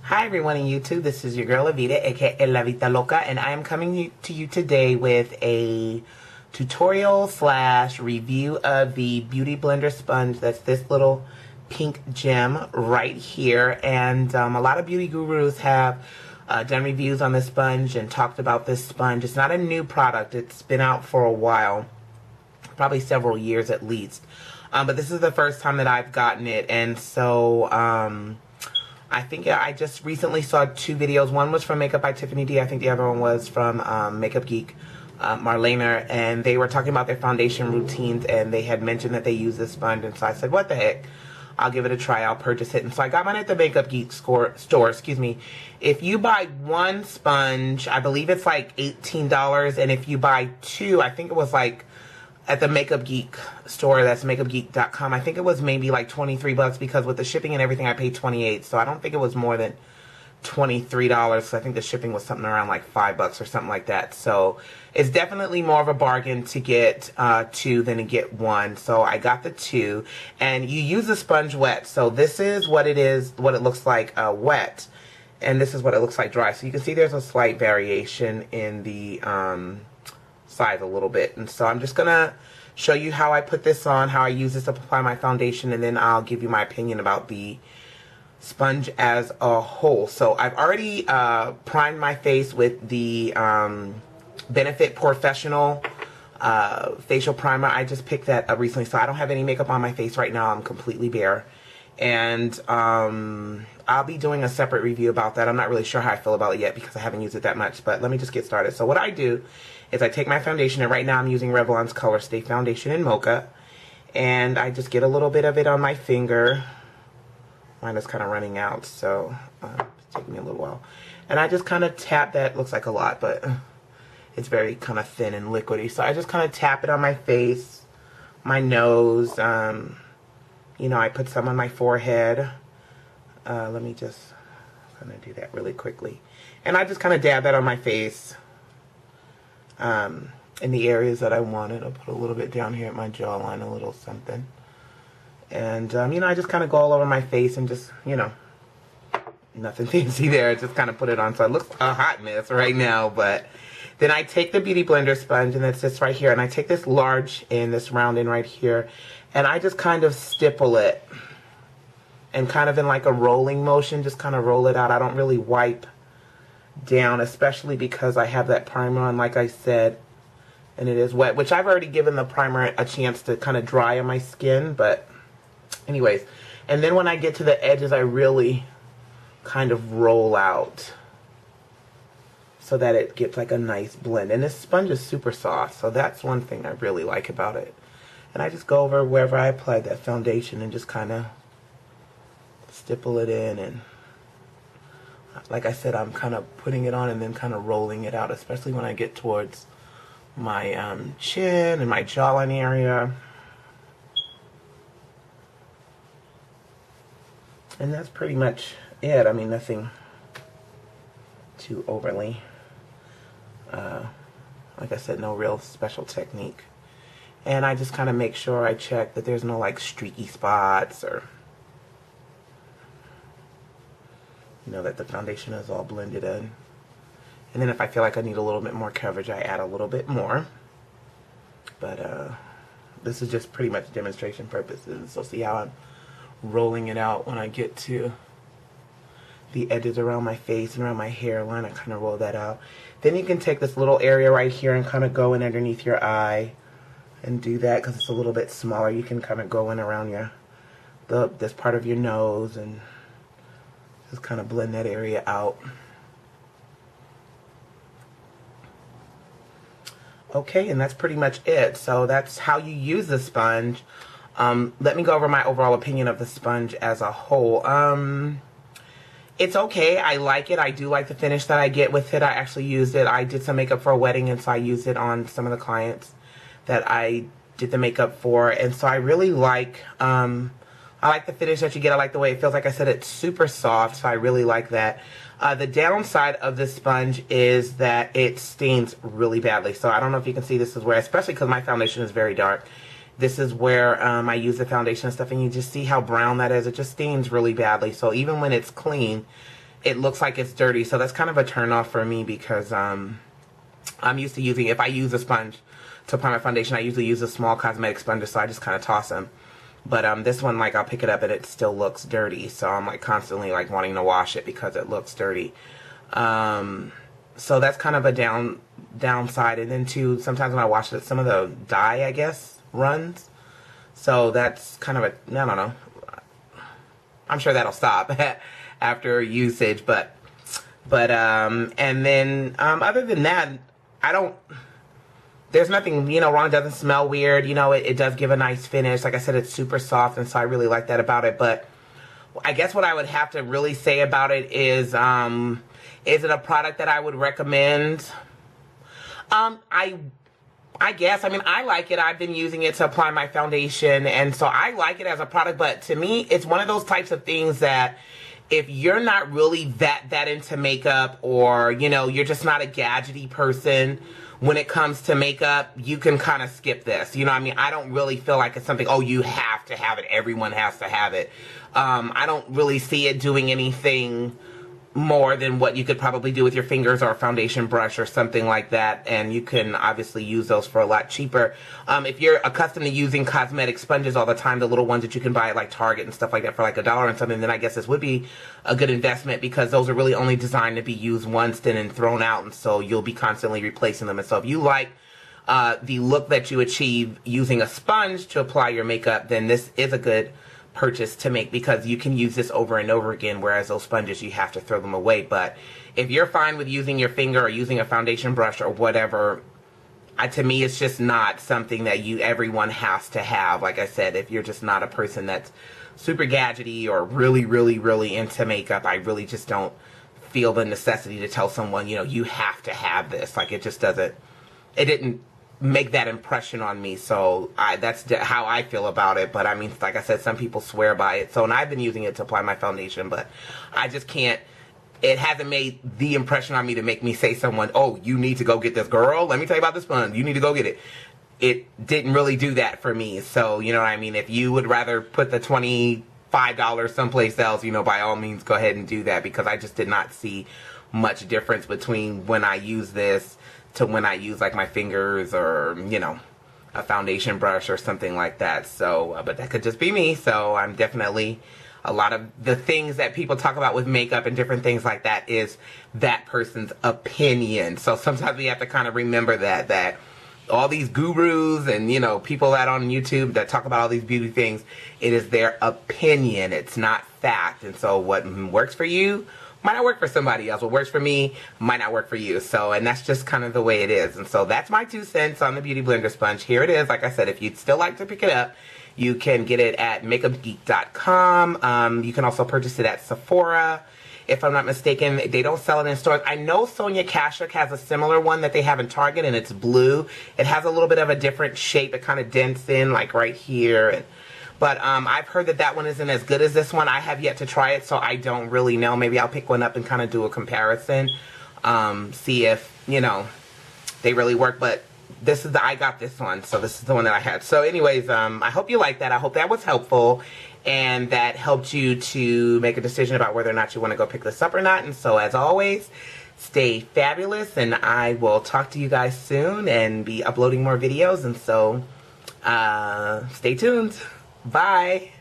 Hi everyone on YouTube, this is your girl Evita, aka La Vita Loca, and I am coming to you today with a tutorial slash review of the Beauty Blender sponge. That's this little pink gem right here, and a lot of beauty gurus have done reviews on this sponge and talked about this sponge. It's not a new product, it's been out for a while, probably several years at least, but this is the first time that I've gotten it, and so I think I just recently saw two videos. One was from Makeup by Tiffany D. I think the other one was from Makeup Geek, Marlena, and they were talking about their foundation routines, and they had mentioned that they use this sponge, and so I said, what the heck, I'll give it a try, I'll purchase it. And so I got mine at the Makeup Geek store, excuse me. If you buy one sponge, I believe it's like $18, and if you buy two, I think it was like at the Makeup Geek store, that's makeupgeek.com, I think it was maybe like 23 bucks, because with the shipping and everything I paid 28, so I don't think it was more than $23, so I think the shipping was something around like 5 bucks or something like that. So it's definitely more of a bargain to get two than to get one. So I got the two, and you use the sponge wet. So this is what it is, what it looks like wet, and this is what it looks like dry. So you can see there's a slight variation in the size a little bit, and so I'm just gonna show you how I put this on, how I use this to apply my foundation, and then I'll give you my opinion about the sponge as a whole. So I've already primed my face with the Benefit Professional facial primer. I just picked that up recently, so I don't have any makeup on my face right now. I'm completely bare, and I'll be doing a separate review about that. I'm not really sure how I feel about it yet because I haven't used it that much, but let me just get started. So what I do is I take my foundation, and right now I'm using Revlon's Color Stay Foundation in Mocha, and I just get a little bit of it on my finger. Mine is kind of running out, so it's taking me a little while. And I just kind of tap that. Looks like a lot, but it's very kind of thin and liquidy. So I just kind of tap it on my face, my nose. You know, I put some on my forehead. Let me just kind of do that really quickly. And I just kind of dab that on my face in the areas that I wanted. I'll put a little bit down here at my jawline, a little something. And, you know, I just kind of go all over my face and just, you know, nothing fancy there. I just kind of put it on. So it looks a hot mess right now. But then I take the Beauty Blender sponge, and it's this right here. And I take this large end, this round end right here, and I just kind of stipple it. And kind of in like a rolling motion, just kind of roll it out. I don't really wipe down, especially because I have that primer on, like I said, and it is wet, which I've already given the primer a chance to kind of dry on my skin, but anyways. And then when I get to the edges, I really kind of roll out so that it gets like a nice blend. And this sponge is super soft, so that's one thing I really like about it. And I just go over wherever I applied that foundation and just kind of stipple it in, and like I said, I'm kind of putting it on and then kind of rolling it out, especially when I get towards my chin and my jawline area. And that's pretty much it. I mean, nothing too overly, like I said, no real special technique. And I just kind of make sure I check that there's no like streaky spots, or you know, that the foundation is all blended in. And then if I feel like I need a little bit more coverage, I add a little bit more. But this is just pretty much demonstration purposes. So see how I'm rolling it out when I get to the edges around my face and around my hairline. I kind of roll that out. Then you can take this little area right here and kind of go in underneath your eye and do that, because it's a little bit smaller. You can kind of go in around your this part of your nose and just kind of blend that area out. Okay, and that's pretty much it. So that's how you use the sponge. Let me go over my overall opinion of the sponge as a whole. It's okay. I like it. I do like the finish that I get with it. I actually used it. I did some makeup for a wedding, and so I used it on some of the clients that I did the makeup for. And so I really like I like the finish that you get. I like the way it feels. Like I said, it's super soft, so I really like that. The downside of this sponge is that it stains really badly. So I don't know if you can see, this is where, especially because my foundation is very dark, this is where I use the foundation and stuff, and you just see how brown that is. It just stains really badly. So even when it's clean, it looks like it's dirty. So that's kind of a turn off for me because I'm used to using, if I use a sponge to apply my foundation, I usually use a small cosmetic sponge, so I just kind of toss them. But this one, like, I'll pick it up and it still looks dirty. So I'm like constantly like wanting to wash it because it looks dirty. So that's kind of a downside. And then too, sometimes when I wash it, some of the dye, I guess, runs. So that's kind of a, I don't know. I'm sure that'll stop after usage, but and then other than that, there's nothing, you know, wrong. It doesn't smell weird. You know, it does give a nice finish. Like I said, it's super soft, and so I really like that about it. But I guess what I would have to really say about it is it a product that I would recommend? I guess. I mean, I like it. I've been using it to apply my foundation, and so I like it as a product. But to me, it's one of those types of things that if you're not really that into makeup, or, you know, you're just not a gadgety person when it comes to makeup, you can kind of skip this. You know what I mean? I don't really feel like it's something, oh, you have to have it. Everyone has to have it. I don't really see it doing anything more than what you could probably do with your fingers or a foundation brush or something like that, and you can obviously use those for a lot cheaper. If you're accustomed to using cosmetic sponges all the time, the little ones that you can buy at like Target and stuff like that for like $1 and something, then I guess this would be a good investment, because those are really only designed to be used once and then thrown out, and so you'll be constantly replacing them. And so if you like the look that you achieve using a sponge to apply your makeup, then this is a good purchase to make, because you can use this over and over again, whereas those sponges, you have to throw them away. But if you're fine with using your finger or using a foundation brush or whatever, to me, it's just not something that everyone has to have. Like I said, if you're just not a person that's super gadgety or really, really, really into makeup, I really just don't feel the necessity to tell someone, you know, you have to have this. Like, it just doesn't, it didn't make that impression on me. So that's how I feel about it. But I mean, like I said, some people swear by it. So, and I've been using it to apply my foundation, but I just can't, it hasn't made the impression on me to make me say someone, oh, you need to go get this, girl. Let me tell you about this sponge. You need to go get it. It didn't really do that for me. So, you know what I mean? If you would rather put the $25 someplace else, you know, by all means, go ahead and do that, because I just did not see much difference between when I use this to when I use like my fingers or, you know, a foundation brush or something like that. So, but that could just be me. So I'm definitely, a lot of the things that people talk about with makeup and different things like that is that person's opinion. So sometimes we have to kind of remember that all these gurus and, you know, people that on YouTube that talk about all these beauty things, it is their opinion. It's not fact. And so what works for you might not work for somebody else. What works for me might not work for you. So, and that's just kind of the way it is. And so that's my 2 cents on the Beauty Blender sponge. Here it is. Like I said, if you'd still like to pick it up, you can get it at makeupgeek.com. You can also purchase it at Sephora. If I'm not mistaken, they don't sell it in stores. I know Sonia Kashuk has a similar one that they have in Target, and it's blue. It has a little bit of a different shape. It kind of dents in, like right here. But I've heard that one isn't as good as this one. I have yet to try it, so I don't really know. Maybe I'll pick one up and kind of do a comparison. See if, you know, they really work. But this is I got this one, so this is the one that I had. So anyways, I hope you like that. I hope that was helpful, and that helped you to make a decision about whether or not you want to go pick this up or not. And so, as always, stay fabulous, and I will talk to you guys soon and be uploading more videos. And so, stay tuned. Bye.